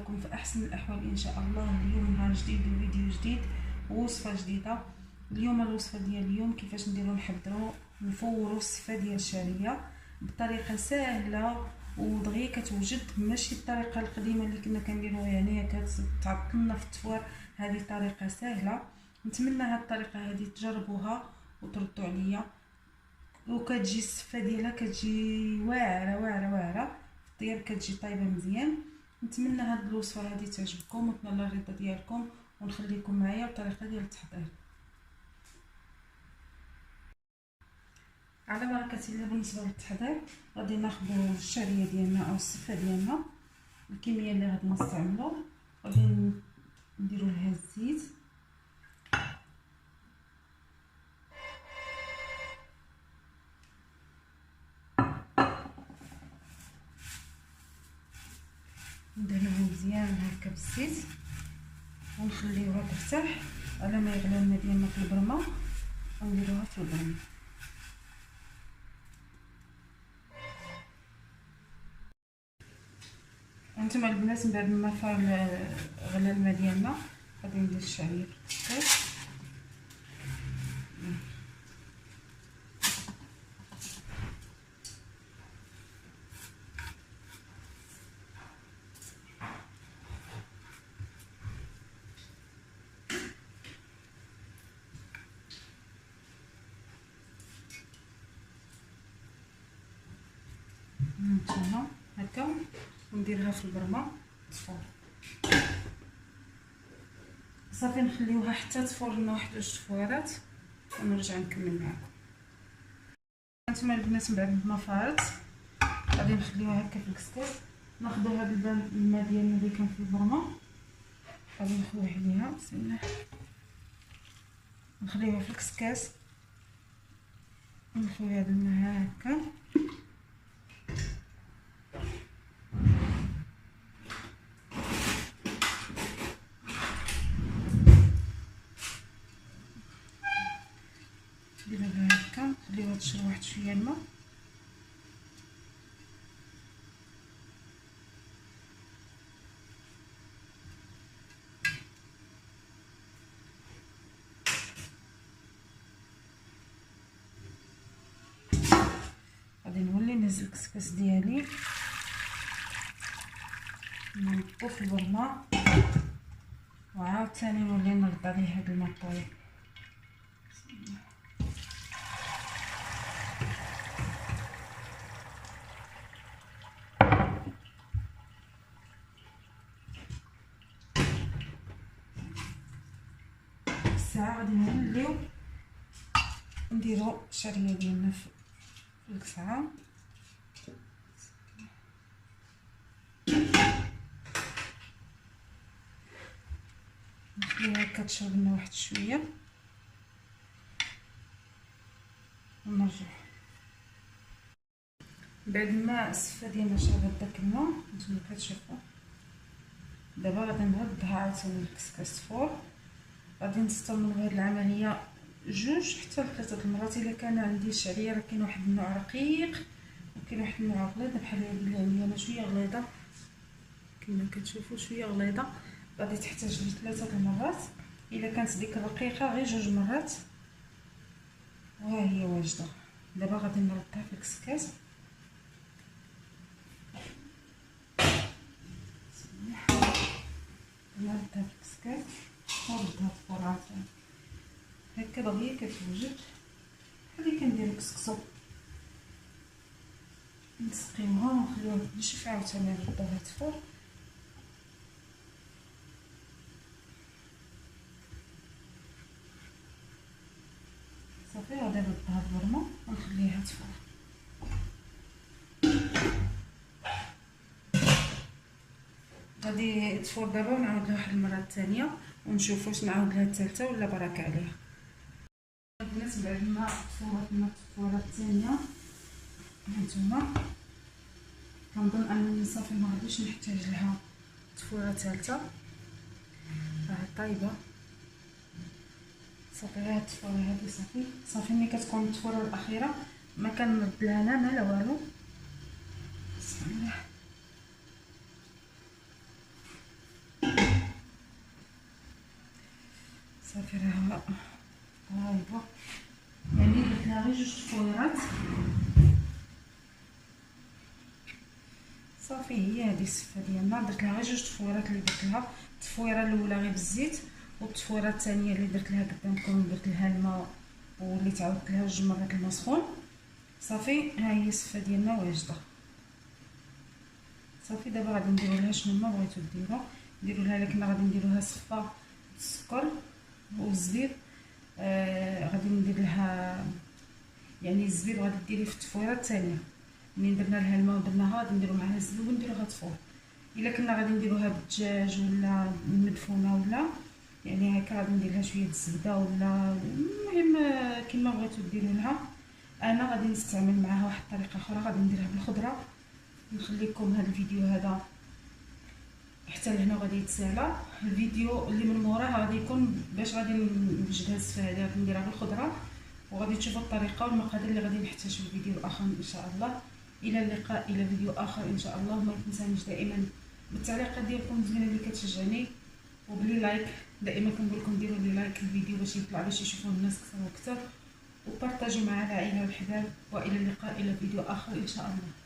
نلقاكم في احسن الاحوال ان شاء الله. اليوم نهار جديد وفيديو جديد ووصفه جديده. اليوم الوصفه ديال اليوم كيفاش نديرو نحضروا نفوروا السفه ديال الشعريه بطريقه سهله ودغيا كتوجد، ماشي الطريقه القديمه اللي كنا كنديروها يعني كتعطلنا في التفوار. هذه طريقه سهله، نتمنى هاد الطريقه هذه تجربوها وتردوا عليا. وكتجي السفه ديالها كتجي واعره واعره واعره في الطياب، كتجي طايبه مزيان. نتمنى هاد الوصفه هذه تعجبكم وتنال الرضا ديالكم، ونخليكم معايا الطريقه ديال التحضير على بركه الله. بالنسبه للتحضير غادي ناخذ الشعريه ديالنا او السفه ديالنا، الكميه اللي غادي نستعملو غادي نديرو لها الزيت، ندهنوها مزيان هكا بالزيت ونخليوها ترتاح على ما يغلى الماء ديالنا في البرمه ونديروها في البرمه. هانتوما البنات من بعد ما غلى الماء ديالنا غادي ندير الشعريه في الكاس. هانتوما هكا ونديرها في البرمه تفور صافي. نخليوها حتى تفور لنا واحد جوج تفويرات ونرجع نكمل معكم. هانتوما البنات من بعد ما فارت غادي نخليوها هكا في الكسكاس. ناخذوا هذا الماء ديالنا اللي كان في البرمه غادي نخويه عليها بسم الله، نخليوها في الكسكاس ونخوي هذا الماء هكا. نديروها هكا نخليوها تشرب واحد شويه الماء. غادي نولي نهز الكسكاس ديالي نحطو في البرمه وعاوتاني نولي نرد عليه هاد الماء الطايب. الساعه غادي نوليو نديرو الشعريه ديالنا في الكسعه. نخليها كتشرب لنا واحد شويه ونرجع. بعد ما السفه ديالنا شربت داك الماء نتوما كتشوفوا، دابا غادي نردها عاوتاني للكسكاس فور. غادي نستمر بهاد العمليه جوج حتى لثلاثه المرات. الا كان عندي الشعريه راه كاين واحد النوع رقيق وكاين واحد النوع غليظ بحال هذه اللي عندي انا شويه غليظه كما كتشوفوا شويه غليظه، غادي تحتاج لثلاثه المرات. الا كانت ديك الرقيقه غير جوج مرات وها هي واجده. دابا غادي نردها في الكسكاس نردها في الكسكاس ونردها في الفران هكا دغيا كتوجد بحال اللي كنديرو كسكسو. نسقيوها ونخليوها تنشف عاوتاني نردوها تفور. صافي غادي نردها البرمه ونخليها تفور. غادي تفور دابا ونعاود لها واحد المره الثانيه ونشوف واش نعاود لها الثالثه ولا بركه عليها. البنات بعد ما تفورت لنا التفوره الثانيه هانتوما كنظن انني صافي ما غاديش نحتاج لها تفوره ثالثه، راه طايبه صافي. هاد التفوره هادي صافي ملي كتكون التفوره الاخيره ما كنرد لها لا ما لا والو. بسم الله صافي راه هايبه، يعني درت لها غير جوج تفويرات صافي. هي هذه الصفه ديالنا، درت لها غير جوج تفويرات اللي درت لها، التفويره الاولى غير بالزيت، والتفويره الثانيه اللي درت لها قدامكم درت لها الماء وليت عاودت لها جوج مرات الماء سخون. صافي ها هي الصفه ديالنا واجده. صافي دابا غادي نديرو لها شنو ما بغيتو ديروا لها، لكن غادي نديروها صفه السكر والزبيب. غادي ندير لها يعني الزبيب غادي ديريه في التفويره الثانيه، منين درنا لها الماء ودرناها غادي نديرو معاها الزبيب ونديروها تفور. الا كنا غادي نديروها بالدجاج ولا مدفونه ولا يعني هكا غادي ندير لها شويه الزبده ولا المهم كما بغيتو ديروا لها. انا غادي نستعمل معاها واحد الطريقه اخرى، غادي نديرها بالخضره. نخليكم هذا الفيديو هذا حتى لهنا غادي يتسالى. الفيديو اللي من موراه غادي يكون باش غادي نوجدها السفه هذه غادي نديرها بالخضره، وغادي تشوفوا الطريقه والمقادير اللي غادي نحتاج في الفيديو الاخر ان شاء الله. الى اللقاء الى فيديو اخر ان شاء الله. وما تنسانيش دائما بالتعليقات ديالكم الزوينه اللي كتشجعني، وبلي لايك. دائما كنقول لكم ديروا لي لايك الفيديو باش يطلع باش يشوفوه الناس اكثر واكثر، وبارطاجوا مع العائله والحباب. والى اللقاء الى فيديو اخر ان شاء الله.